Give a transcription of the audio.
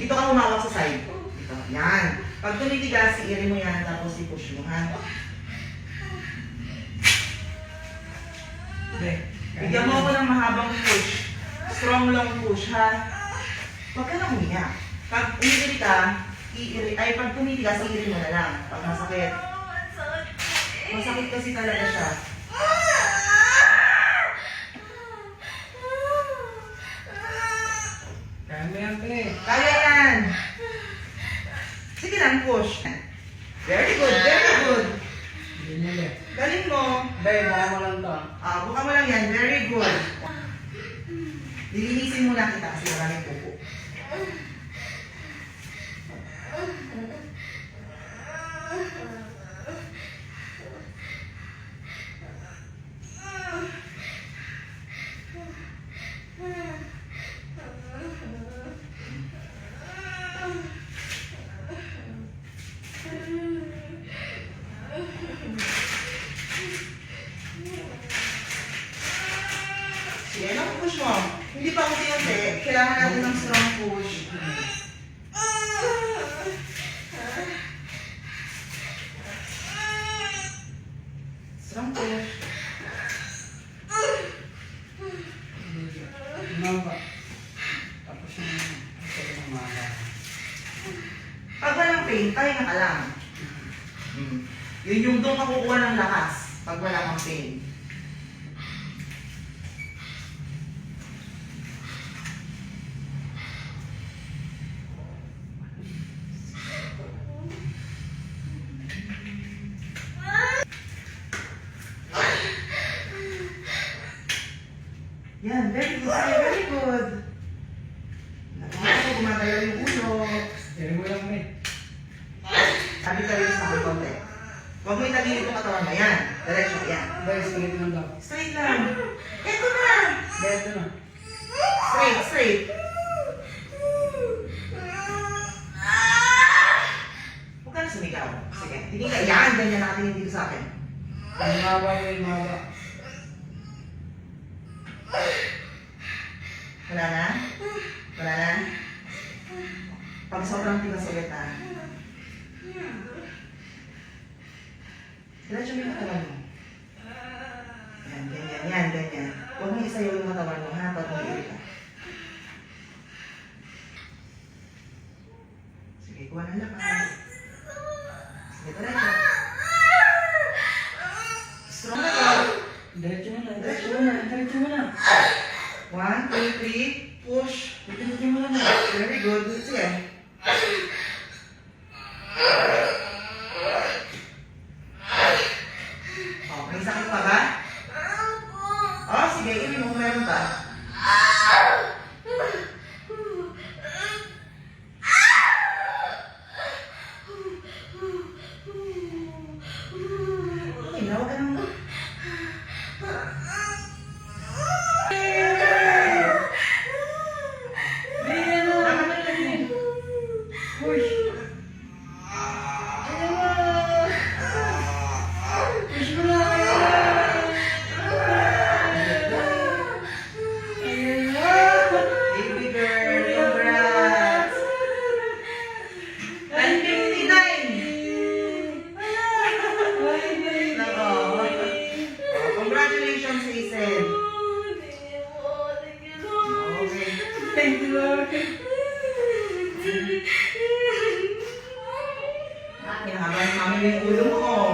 Dito ka humawak sa side. Dito. Yan. Pag tumitigas, i-iri mo yan, tapos i-push mo, ha? Okay. Bigyan mo ako ng mahabang push. Strong long push, ha? Huwag ka na umiyak. Pag umigiri ka, pag tumitigas, i-iri mo na lang. Pag masakit. Masakit kasi talaga siya. Kaya mo yan, pre. Kaya yan! Sige lang, push. Very good, very good. Hindi mo yan. Galing mo. Bay, baka mo lang to. Buka mo lang yan, very good. Lilinisin muna kita kasi maraming pupo. Sige, ano push mo? Hindi pa unti-unti. Kailangan natin ng strong push. Strong push. Umaba. Tapos yung umaba. Pag walang pain, pahinga ka lang. Yun yung doon ka kukuha ng lakas pag wala kang pain. Yan, very good. Ay, very good. Ako, gumagalaw yung ulo. Pero mo lang, pre. Sabi ka rin sa akin konti. Huwag mo itagilid yung katawan mo. Yan. Diretso. Yan. Bay, straight lang daw. Straight lang. Ito na. Bay, ito na. Straight, straight. Huwag ka na sumigaw. Sige. Tingin ka. Yan. Ganyan nakatingin dito sa akin. Umaba, bay, umaba. Wala na? Wala na? Pag sobrang tigas ulit ha. Diretso mo yung katawan mo. Yan, ganyan, yan, ganyan. Huwag mo isayaw yung katawan mo ha, pag mag-iiri ka. Sige, kuha na lakas. Sige, diretso. Strong na ka. Diretso mo na, diretso mo na, diretso mo na. 1, 2, 3, push. Diretso mo na. Very good. Sige. May sakit pa ba? Sige, ini mo kung meron pa. Okay na, huwag ka nang... Push. Push mo na. Baby girl, congrats! 9:59! Nako. Congratulations, Hazel. Okay. Thank you, Lord. Kinakabahan mami yung ulo mo.